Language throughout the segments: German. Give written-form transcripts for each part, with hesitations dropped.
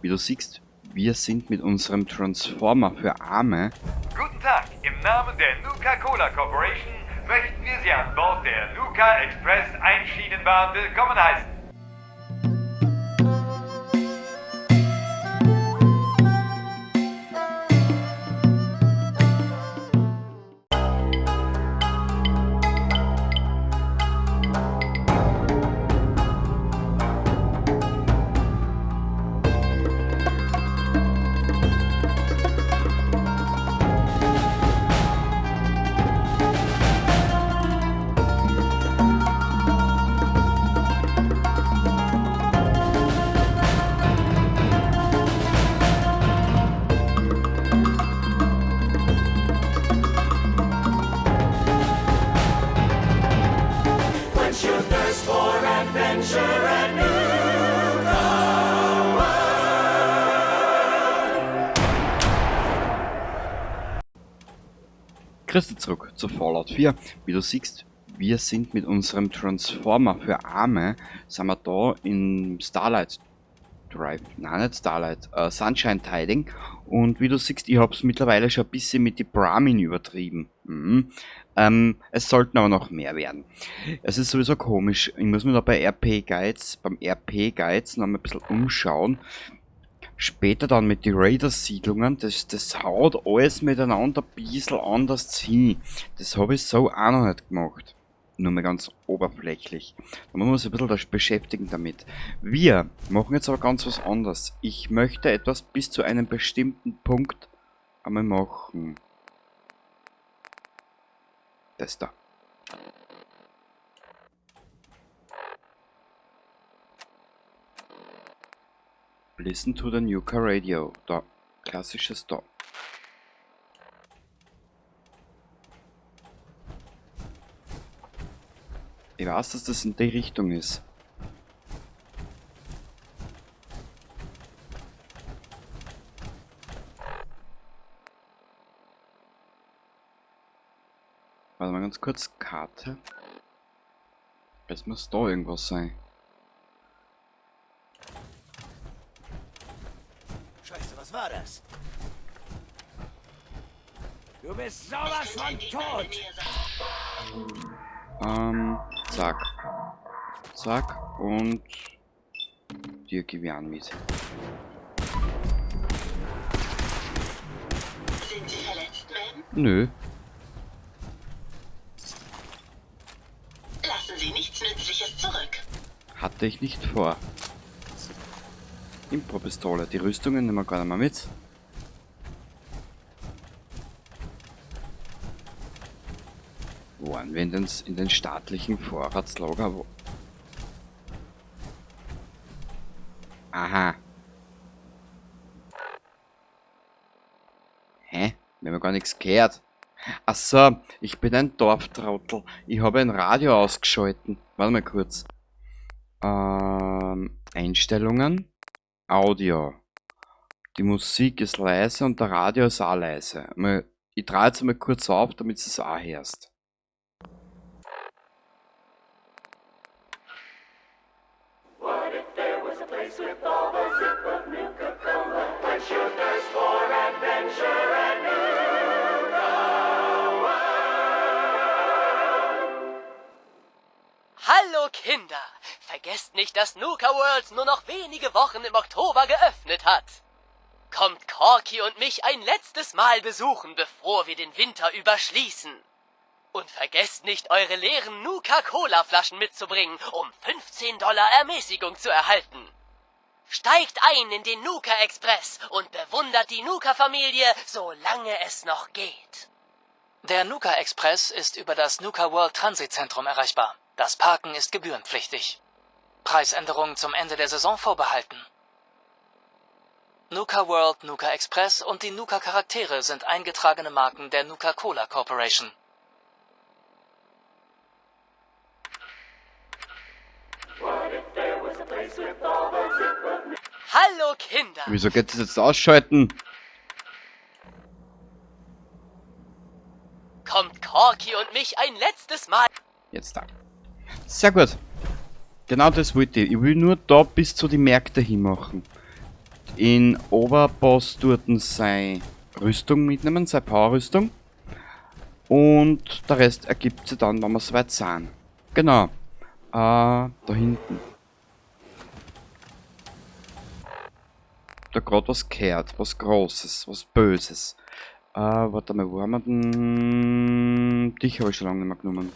Wie du siehst, wir sind mit unserem Transformer für Arme. Guten Tag, im Namen der Nuka-Cola Corporation möchten wir Sie an Bord der Nuka Express Einschienenbahn willkommen heißen. Grüß dich zurück zu Fallout 4. Wie du siehst, wir sind mit unserem Transformer für Arme, sind wir da in Starlight Drive, nein nicht Starlight, Sunshine Tiding. Und wie du siehst, ich habe es mittlerweile schon ein bisschen mit die Brahmin übertrieben. Es sollten aber noch mehr werden. Es ist sowieso komisch, ich muss mir da beim RP Guides noch mal ein bisschen umschauen. Später dann mit den Raiders-Siedlungen, das haut alles miteinander ein bisschen anders hin. Das habe ich so auch noch nicht gemacht. Nur mal ganz oberflächlich. Da muss man sich ein bisschen beschäftigen damit. Wir machen jetzt aber ganz was anderes. Ich möchte etwas bis zu einem bestimmten Punkt einmal machen. Das da. Listen to the Nuka Radio. Da. Klassisches da. Ich weiß, dass das in die Richtung ist. Warte mal ganz kurz. Karte. Es muss da irgendwas sein. Scheiße, was war das? Du bist sowas von tot! Zack. Zack und dir gewähren mit. Sind Sie verletzt, Ma'am? Nö. Lassen Sie nichts Nützliches zurück. Hatte ich nicht vor. Impro-Pistole. Die Rüstungen nehmen wir gar nicht mehr mit. Waren wir in den staatlichen Vorratslager? Aha. Hä? Wir haben gar nichts gehört. Ach so, ich bin ein Dorftrottel. Ich habe ein Radio ausgeschalten. Warte mal kurz. Einstellungen. Audio. Die Musik ist leise und der Radio ist auch leise. Ich drehe jetzt mal kurz auf, damit du es auch hörst. Hallo Kinder! Vergesst nicht, dass Nuka World nur noch wenige Wochen im Oktober geöffnet hat. Kommt Corky und mich ein letztes Mal besuchen, bevor wir den Winter überschließen. Und vergesst nicht, eure leeren Nuka-Cola-Flaschen mitzubringen, um $15 Ermäßigung zu erhalten. Steigt ein in den Nuka Express und bewundert die Nuka-Familie, solange es noch geht. Der Nuka Express ist über das Nuka World Transitzentrum erreichbar. Das Parken ist gebührenpflichtig. Preisänderungen zum Ende der Saison vorbehalten. Nuka World, Nuka Express und die Nuka Charaktere sind eingetragene Marken der Nuka-Cola Corporation. Hallo Kinder! Wieso geht das jetzt ausschalten? Kommt Corky und mich ein letztes Mal... Jetzt da. Sehr gut. Genau das wollte ich. Ich will nur da bis zu die Märkte hinmachen. in Oberboss dort seine Rüstung mitnehmen, seine Powerrüstung. Und der Rest ergibt sich dann, wenn wir soweit sind. Genau. Da hinten. Da gerade was gehört, was Großes, was Böses. Warte mal, wo haben wir denn? Dich habe ich schon lange nicht mehr genommen.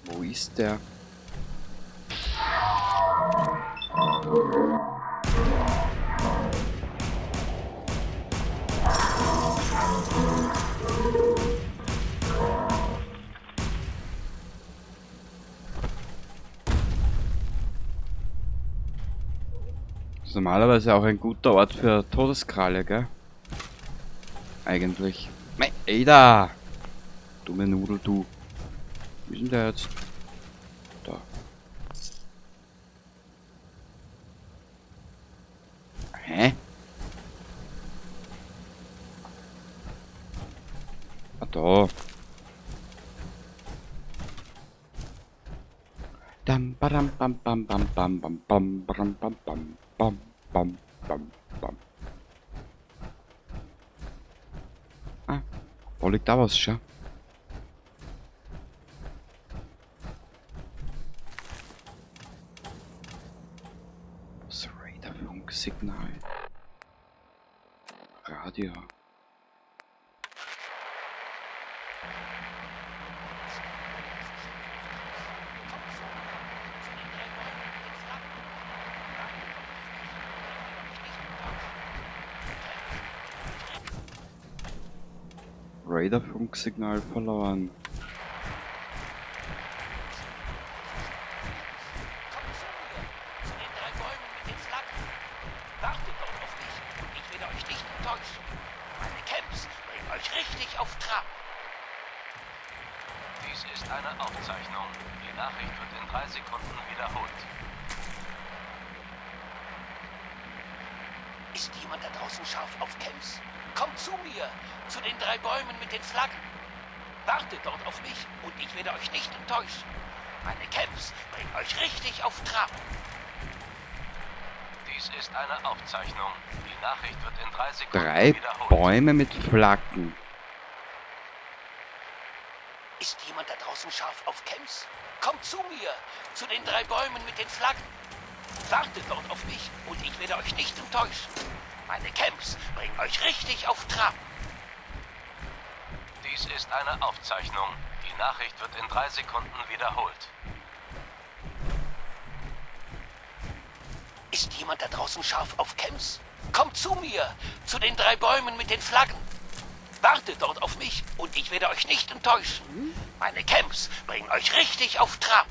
Wo ist der? Das ist normalerweise auch ein guter Ort für Todeskralle, gell? Eigentlich. Mei, ey da! Dumme Nudel, du. Wie ist denn der jetzt? Da. Hä? Ah, da. Dam badam bam bam bam bam bam bam bam bam bam bam bam bam bam. Ah, wo liegt da was schon? Das Raider-Funksignal. Radio. Raider-Funksignal verloren. Wartet doch auf mich und ich werde euch nicht enttäuschen. Meine Camps bringen euch richtig auf Trab. Dies ist eine Aufzeichnung. Die Nachricht wird in 3 Sekunden wiederholt. Ist jemand da draußen scharf auf Camps? Kommt zu mir, zu den 3 Bäumen mit den Flaggen. Wartet dort auf mich und ich werde euch nicht enttäuschen. Meine Camps bringen euch richtig auf Trab. Dies ist eine Aufzeichnung. Die Nachricht wird in 3 Sekunden 3 wiederholt. Bäume mit Flaggen. Ist jemand da draußen scharf auf Camps? Kommt zu mir, zu den 3 Bäumen mit den Flaggen. Wartet dort auf mich und ich werde euch nicht enttäuschen. Meine Camps bringen euch richtig auf Trab. Dies ist eine Aufzeichnung. Die Nachricht wird in 3 Sekunden wiederholt. Ist jemand da draußen scharf auf Camps? Kommt zu mir, zu den 3 Bäumen mit den Flaggen. Wartet dort auf mich und ich werde euch nicht enttäuschen. Meine Camps bringen euch richtig auf Trab.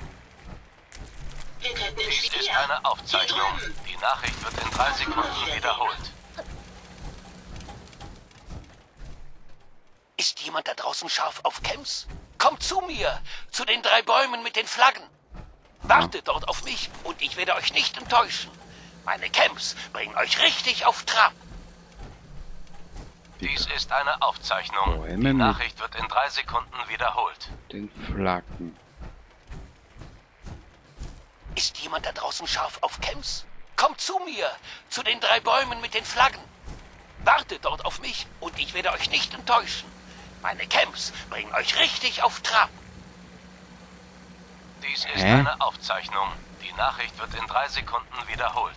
Wir könnten im Dies ist Stier. eine Aufzeichnung. Hier drüben. Die Nachricht wird in 3 Sekunden wiederholt. Ist jemand da draußen scharf auf Camps? Kommt zu mir, zu den 3 Bäumen mit den Flaggen. Wartet dort auf mich und ich werde euch nicht enttäuschen. Meine Camps bringen euch richtig auf Trab. Dies ist eine Aufzeichnung. Bäume Die mit Nachricht wird in 3 Sekunden wiederholt. den Flaggen. Ist jemand da draußen scharf auf Camps? Kommt zu mir, zu den 3 Bäumen mit den Flaggen. Wartet dort auf mich und ich werde euch nicht enttäuschen. Meine Camps bringen euch richtig auf Trab. Dies ist Hä? eine Aufzeichnung. Die Nachricht wird in 3 Sekunden wiederholt.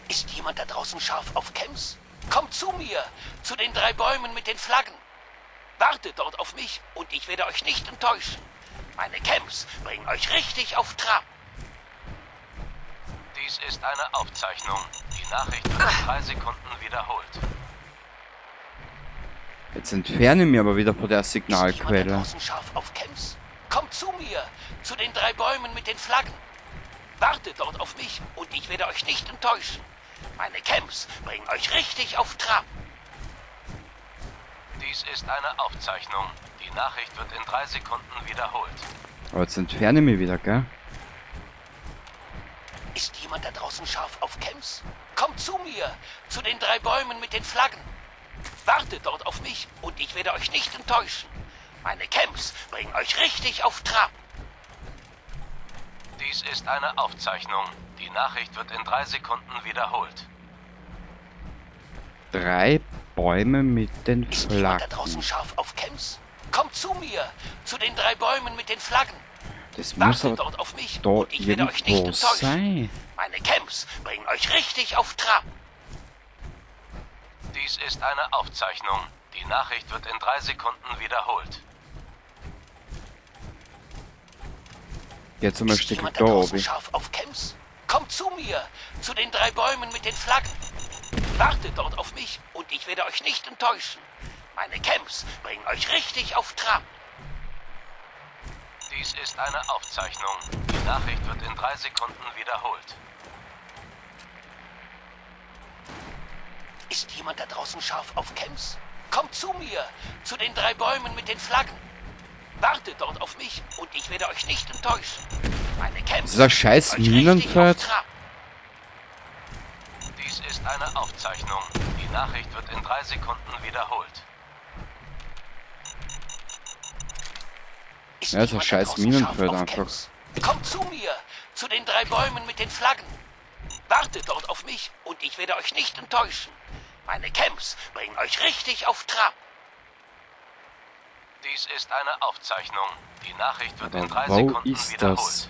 Ist jemand da draußen scharf auf Camps? Kommt zu mir, zu den 3 Bäumen mit den Flaggen. Wartet dort auf mich und ich werde euch nicht enttäuschen. Meine Camps bringen euch richtig auf Trab. Dies ist eine Aufzeichnung. Die Nachricht wird in 3 Sekunden wiederholt. Jetzt entferne ich mich aber wieder von der Ist jemand da Signalquelle. draußen scharf auf Camps? Kommt zu mir, zu den 3 Bäumen mit den Flaggen. Wartet dort auf mich und ich werde euch nicht enttäuschen. Meine Camps bringen euch richtig auf Trab. Dies ist eine Aufzeichnung. Die Nachricht wird in 3 Sekunden wiederholt. Aber jetzt entferne ich mich wieder, gell? Ist jemand da draußen scharf auf Camps? Kommt zu mir, zu den 3 Bäumen mit den Flaggen. Wartet dort auf mich und ich werde euch nicht enttäuschen. Meine Camps bringen euch richtig auf Trab. Dies ist eine Aufzeichnung. Die Nachricht wird in 3 Sekunden wiederholt. 3 Bäume mit den Ist jemand da draußen Flaggen. scharf auf Camps? Kommt zu mir, zu den 3 Bäumen mit den Flaggen. Das muss Wartet aber dort auf mich da und ich werde euch nicht irgendwo enttäuschen. sein. Meine Camps bringen euch richtig auf Trab. Dies ist eine Aufzeichnung. Die Nachricht wird in 3 Sekunden wiederholt. Jetzt einmal Ist stecke ich jemand da da draußen oben. scharf auf Camps? Kommt zu mir, zu den 3 Bäumen mit den Flaggen. Wartet dort auf mich und ich werde euch nicht enttäuschen. Meine Camps bringen euch richtig auf Trab. Dies ist eine Aufzeichnung. Die Nachricht wird in 3 Sekunden wiederholt. Ist jemand da draußen scharf auf Camps? Kommt zu mir, zu den 3 Bäumen mit den Flaggen. Wartet dort auf mich und ich werde euch nicht enttäuschen. Meine Camps Dieser scheiß bringen euch richtig Minenfeld. auf Trab. Dies ist eine Aufzeichnung. Die Nachricht wird in 3 Sekunden wiederholt. Ist Ja, ist ein jemand da scheiß draußen Minenfeld scharf auf einfach. Camps? Kommt zu mir, zu den 3 Bäumen mit den Flaggen. Wartet dort auf mich und ich werde euch nicht enttäuschen. Meine Camps bringen euch richtig auf Trab. Dies ist eine Aufzeichnung. Die Nachricht wird in 3 Aber wo Sekunden ist wiederholt. das?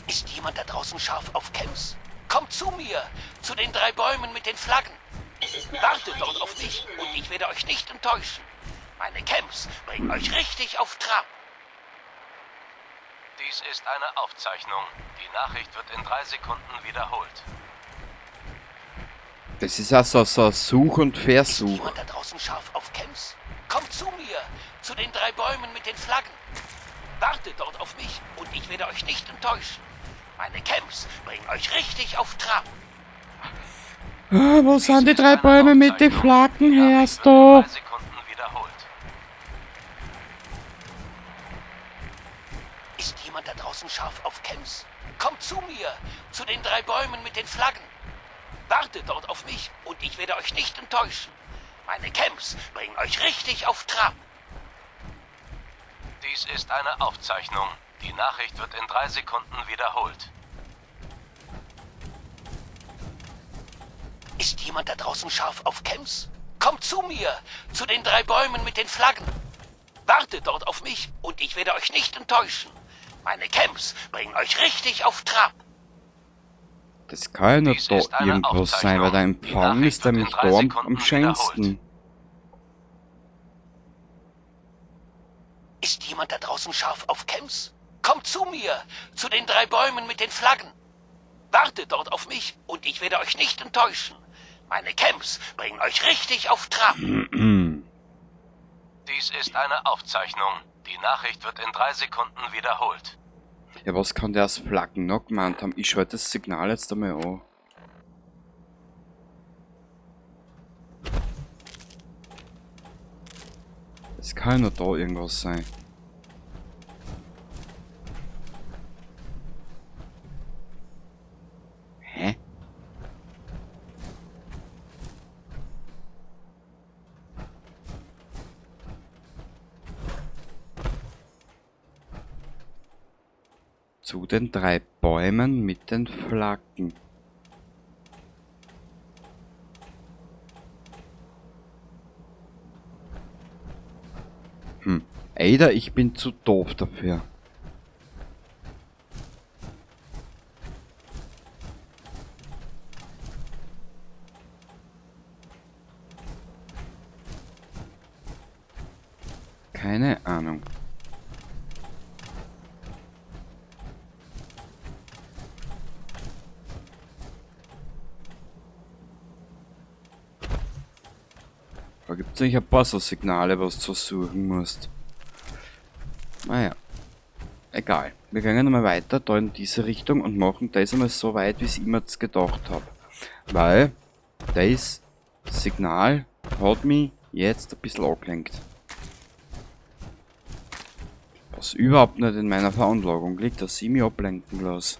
Ist jemand da draußen scharf auf Camps? Kommt zu mir, zu den 3 Bäumen mit den Flaggen. Es ist mir Wartet eine dort Freude, auf Ihnen mich und zuzuhören. ich werde euch nicht enttäuschen. Meine Camps bringen euch richtig auf Trab. Dies ist eine Aufzeichnung. Die Nachricht wird in 3 Sekunden wiederholt. Das ist also so Such und Ist Versuch. jemand da draußen scharf auf Camps? Kommt zu mir, zu den 3 Bäumen mit den Flaggen. Wartet dort auf mich und ich werde euch nicht enttäuschen. Meine Camps bringen euch richtig auf Trab. Wo sind die 3 Eine Bäume mit den Aufzeichnung. Flaggen Die her? Nachricht wird in 3 Sekunden wiederholt. Ist jemand da draußen scharf auf Camps? Kommt zu mir, zu den 3 Bäumen mit den Flaggen. Wartet dort auf mich und ich werde euch nicht enttäuschen. Meine Camps bringen euch richtig auf Trab. Dies ist eine Aufzeichnung. Die Nachricht wird in 3 Sekunden wiederholt. Ist jemand da draußen scharf auf Camps? Kommt zu mir, zu den 3 Bäumen mit den Flaggen. Wartet dort auf mich und ich werde euch nicht enttäuschen. Meine Camps bringen euch richtig auf Trab. Das kann ja Dies nicht ist da eine irgendwo sein, weil der Aufzeichnung. Die Empfang Nachricht ist wird in nämlich 3 da Sekunden am schönsten. Ist jemand da draußen scharf auf Camps? Kommt zu mir, zu den 3 Bäumen mit den Flaggen. Wartet dort auf mich und ich werde euch nicht enttäuschen. Meine Camps bringen euch richtig auf Trab. Dies ist eine Aufzeichnung. Die Nachricht wird in 3 Sekunden wiederholt. Ja, was kann der als Flaggen noch gemeint haben? Ich schalte das Signal jetzt einmal an. Es kann nur da irgendwas sein. Hä? Zu den 3 Bäumen mit den Flaggen. Ada, ich bin zu doof dafür. Keine Ahnung. Da gibt es sicher ein paar so Signale, was du suchen musst. Naja. Egal. Wir gehen einmal weiter da in diese Richtung und machen das einmal so weit, wie ich immer jetzt gedacht habe. Weil das Signal hat mich jetzt ein bisschen angelenkt. Was überhaupt nicht in meiner Veranlagung liegt, dass sie mich ablenken lassen.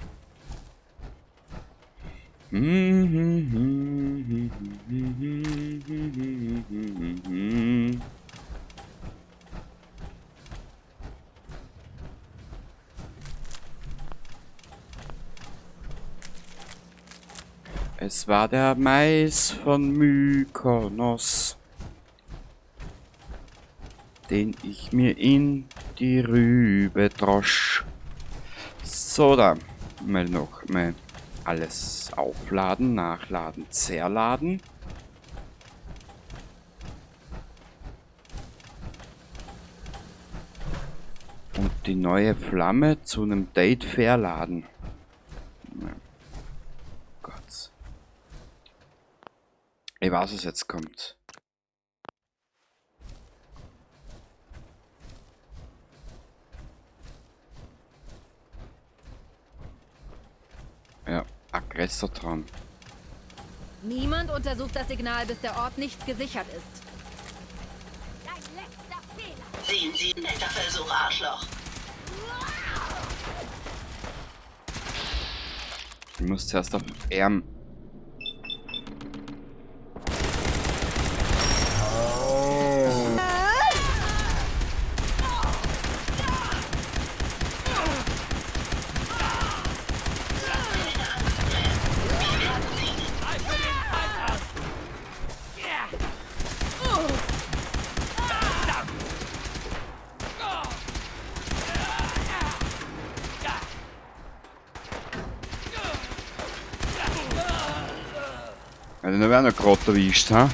Es war der Mais von Mykonos, den ich mir in die Rübe drosch. So, da mal noch mal alles aufladen, nachladen, zerladen. Und die neue Flamme zu einem Date verladen. Ja. Gott. Ich weiß, was jetzt kommt. Ja, Aggressortraum. Niemand untersucht das Signal, bis der Ort nicht gesichert ist. Dein letzter Fehler. Sehen Sie, netter Versuch, Arschloch. Ich muss zuerst auf Arm. Ja, den habe ich auch noch gerade erwischt, ha?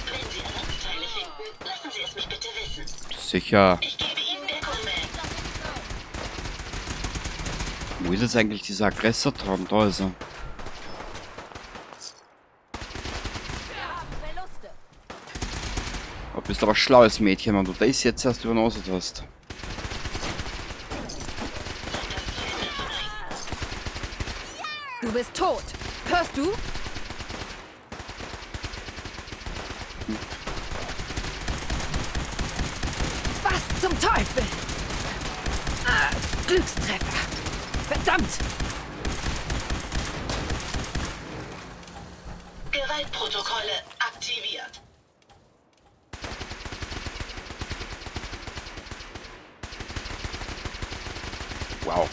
Wenn Sie Ersatzteile finden, lassen Sie es mich bitte wissen. Sicher. Ich gebe Ihnen Deckung. Wo ist jetzt eigentlich dieser Aggressortraum? Da ist er. Verluste. Du bist aber ein schlaues Mädchen, wenn du das jetzt erst über Nase hast. Du bist tot. Hörst du? Was zum Teufel? Ah, Glückstreffer. Verdammt! Gewaltprotokolle aktiviert. Wow.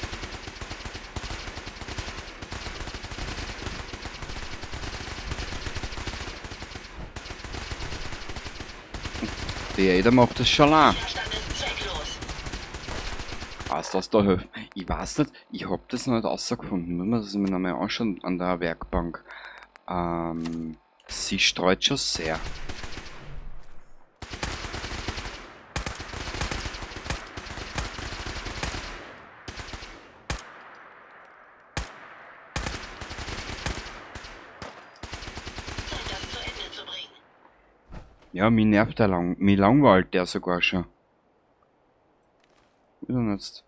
Jeder macht das schon lang. Widerstand ist zwecklos. Was das da hilft. Ich weiß nicht, ich hab das noch nicht rausgefunden. Muss man das mir nochmal anschauen an der Werkbank. Sie streut schon sehr. Zeit, das zu Ende zu bringen. Ja, mich nervt der mich langweilt der sogar schon. Wie denn jetzt?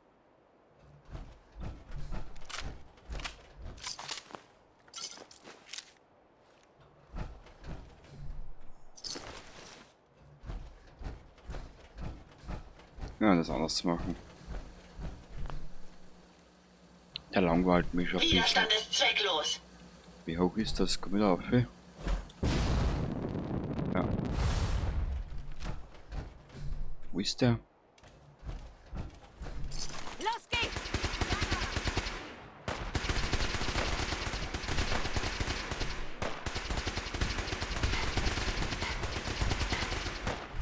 Ja, das anders zu machen. Der langweilt mich schon ein bisschen. Widerstand ist zwecklos. Wie hoch ist das? Komm wieder auf. Ja. Wo ist der? Los geht's!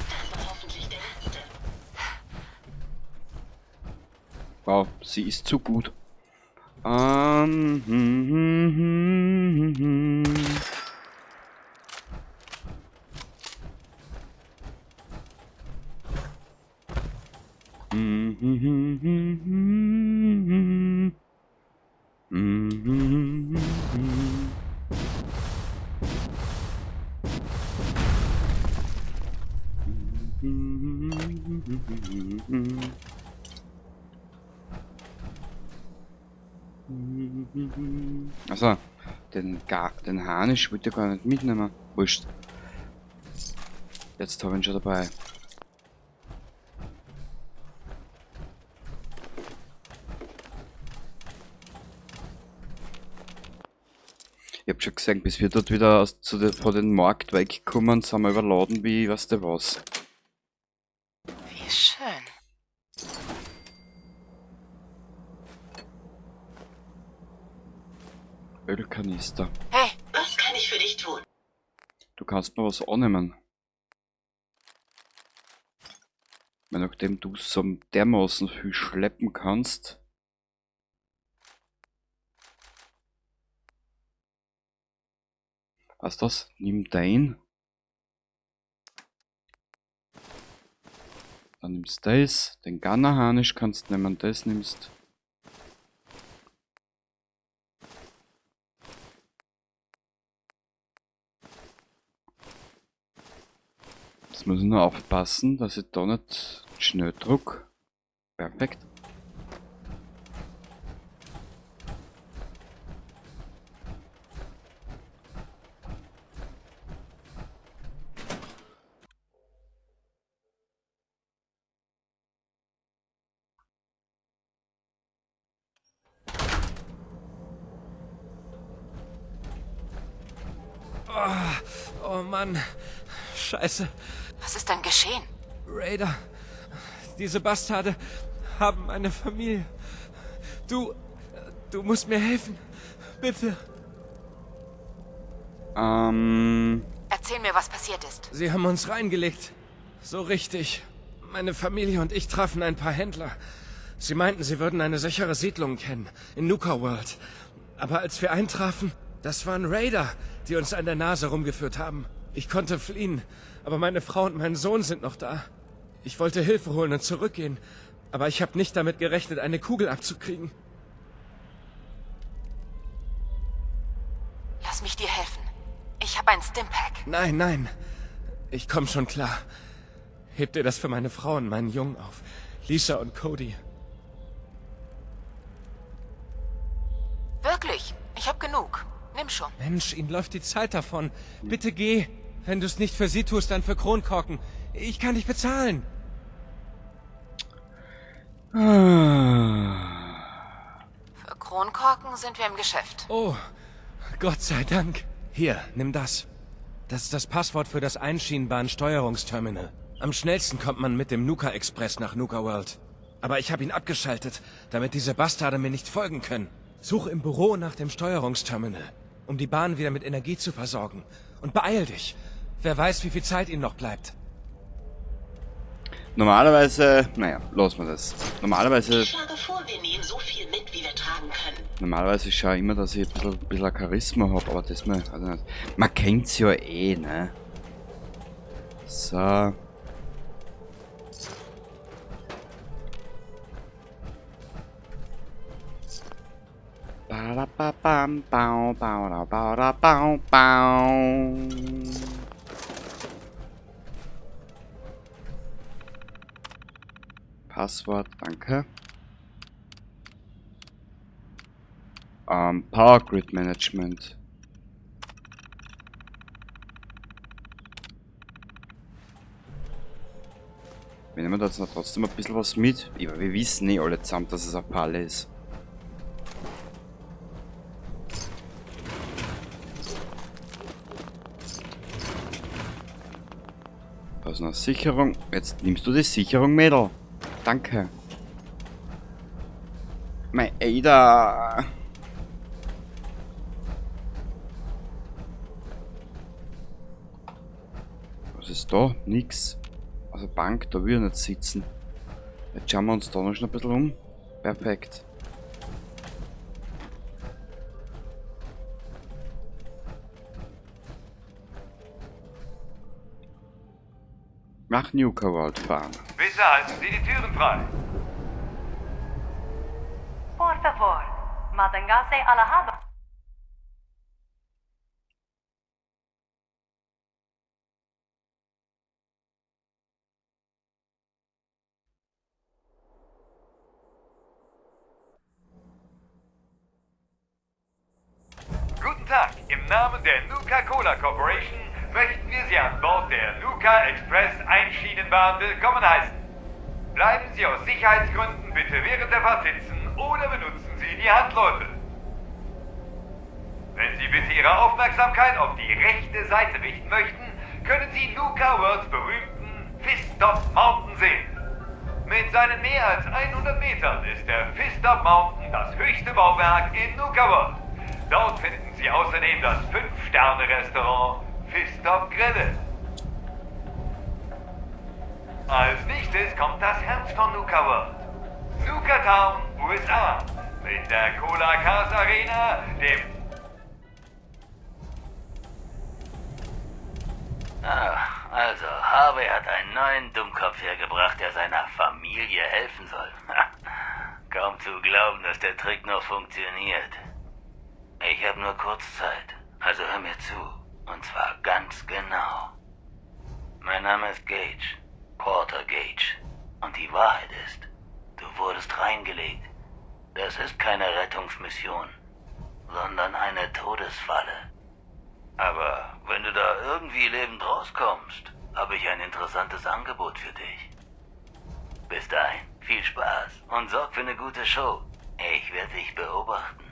Das war hoffentlich der letzte. Wow, sie ist zu gut. Also, den Harnisch wollte ich gar nicht mitnehmen. Wurscht. Jetzt habe ich ihn schon dabei. Ich hab schon gesehen, bis wir dort wieder von den Markt wegkommen, sind wir überladen wie was der was. Wie schön. Ölkanister. Hey, Was kann ich für dich tun? Du kannst mir was annehmen. Weil nachdem du so dermaßen viel schleppen kannst. Was das? Nimm dein. Dann nimmst du das. Den Gunnerharnisch kannst du nehmen, das nimmst. Jetzt muss ich nur aufpassen, dass ich da nicht schnell druck. Perfekt. Oh Mann. Scheiße. was ist denn geschehen? Raider. Diese Bastarde haben eine Familie. Du musst mir helfen. Bitte. Erzähl mir, was passiert ist. Sie haben uns reingelegt. So richtig. Meine Familie und ich trafen ein paar Händler. Sie meinten, sie würden eine sichere Siedlung kennen. In Nuka World. Aber als wir eintrafen, das waren Raider, die uns an der Nase rumgeführt haben. Ich konnte fliehen, aber meine Frau und mein Sohn sind noch da. Ich wollte Hilfe holen und zurückgehen, aber ich habe nicht damit gerechnet, eine Kugel abzukriegen. Lass mich dir helfen. Ich habe ein Stimpack. Nein. Ich komm schon klar. Heb dir das für meine Frau und meinen Jungen auf. Lisa und Cody. Wirklich? Ich habe genug. Nimm schon. Mensch, ihnen läuft die Zeit davon. Bitte geh. Wenn du es nicht für sie tust, dann für Kronkorken. Ich kann dich bezahlen. Für Kronkorken sind wir im Geschäft. Oh, Gott sei Dank. Hier, nimm das. Das ist das Passwort für das Einschienenbahn-Steuerungsterminal. Am schnellsten kommt man mit dem Nuka Express nach Nuka World. Aber ich habe ihn abgeschaltet, damit diese Bastarde mir nicht folgen können. Such im Büro nach dem Steuerungsterminal, um die Bahn wieder mit Energie zu versorgen. Und beeil dich. Wer weiß, wie viel Zeit ihnen noch bleibt. Normalerweise, naja, lassen wir das. Normalerweise Ich schlage vor, wir nehmen so viel mit, wie wir tragen können. Normalerweise schaue ich immer, dass ich ein bisschen Charisma habe, aber das mal, also nicht. Man kennt's ja eh, ne? So. Ba-da-ba-bam, bau, bau, da, bau, da, bau, bau. Passwort, danke. Power Grid Management. Wir nehmen da jetzt noch trotzdem ein bisschen was mit. Wir wissen nicht alle zusammen, dass es eine Falle ist. Da ist noch Sicherung. Jetzt nimmst du die Sicherung, Mädel. Danke. Mein Ada. Was ist da? Nix. Also Bank, da will ich nicht sitzen. Jetzt schauen wir uns da noch schon ein bisschen um. Perfekt. Nach Nuka World fahren. Bitte halten Sie die Türen frei. Por favor, manténgase a la haba. Guten Tag, im Namen der Nuka-Cola Corporation möchten wir Sie an Bord der Nuka Express Einschienenbahn willkommen heißen. Bleiben Sie aus Sicherheitsgründen bitte während der Fahrt sitzen oder benutzen Sie die Handläufe. Wenn Sie bitte Ihre Aufmerksamkeit auf die rechte Seite richten möchten, können Sie Nuka Worlds berühmten Fistop Mountain sehen. Mit seinen mehr als 100 Metern ist der Fistop Mountain das höchste Bauwerk in Nuka World. Dort finden Sie außerdem das 5-Sterne-Restaurant Fistop Grille. Als nächstes kommt das Herz von Nuka World. Nuka Town, USA. Mit der Cola Cars Arena, dem... Also, Harvey hat einen neuen Dummkopf hergebracht, der seiner Familie helfen soll. Kaum zu glauben, dass der Trick noch funktioniert. Ich habe nur kurz Zeit, also hör mir zu. Und zwar ganz genau. Mein Name ist Gage, Porter Gage. Und die Wahrheit ist, du wurdest reingelegt. Das ist keine Rettungsmission, sondern eine Todesfalle. Aber wenn du da irgendwie lebend rauskommst, habe ich ein interessantes Angebot für dich. Bis dahin, viel Spaß und sorg für eine gute Show. Ich werde dich beobachten.